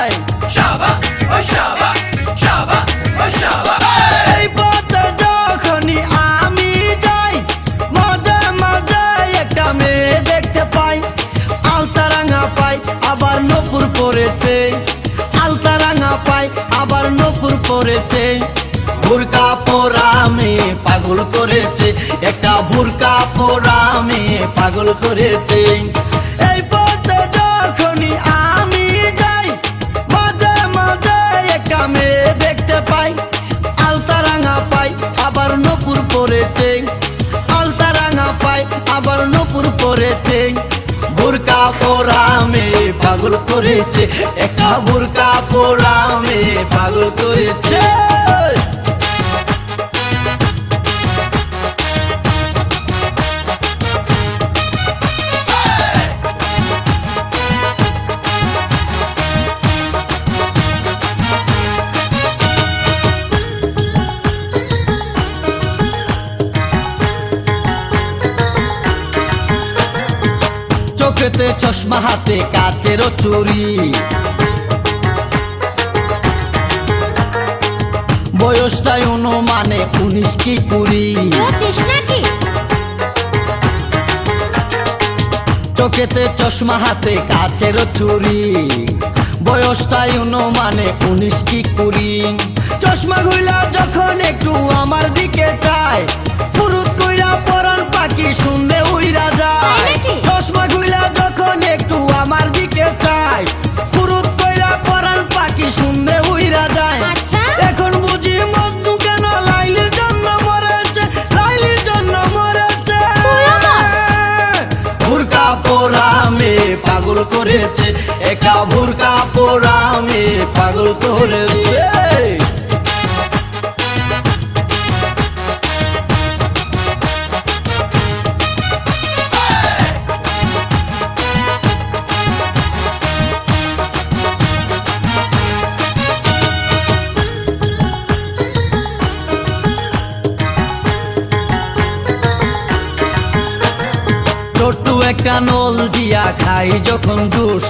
যায়। শাবা ও শাবা, শাবা ও শাবা। এই পথে যখনই আমি যাই, মাঝে মাঝে একটা মেয়ে দেখতে পাই। আলতা রাঙা পাই আবার নূপুর পরেছে, আলতা রাঙা পাই আবার নূপুর পরেছে। বুরকা পরা মেয়ে পাগল করেছে, একটা বুরকা পরা মেয়ে পাগল করেছে। এই পথে যখনই আমি যাই, মাঝে মাঝে একটা মেয়ে দেখতে পাই। আলতা রাঙা পাই আবার নূপুর পরেছে, আলতা রাঙা পাই আবার নূপুর পরেছে। বুরকা পরা মেয়ে পাগল করেছে, একটা বুরকা পরা মেয়ে পাগল করেছে। চোখেতে চশমা হাতে কাচেরও চুরি, বয়সটাই অনুমানে 19 কি 20। চোখেতে চশমা হাতে কাচেরও চুরি, বয়সটাই অনুমানে 19 কি 20। চশমা গুলা যখন একটু আমার দিকে চায়, ফুরুত কইরা পরান পাখি শুনলে উইরা যায়। চশমা গুলা যখন একটু আমার দিকে চায়, ফুরুত কইরা পরান পাখি শুনলে উইরা যায়। এখন বুঝি মজনু কেন লাইলির জন্য মরেছে, লাইলির জন্য মরেছে। বুরকা পরা মেয়ে পাগল করেছে, একা বুরকা পরা মেয়ে পাগল করেছে। ছোট্ট একটা নল দিয়া খাই যখন জুস,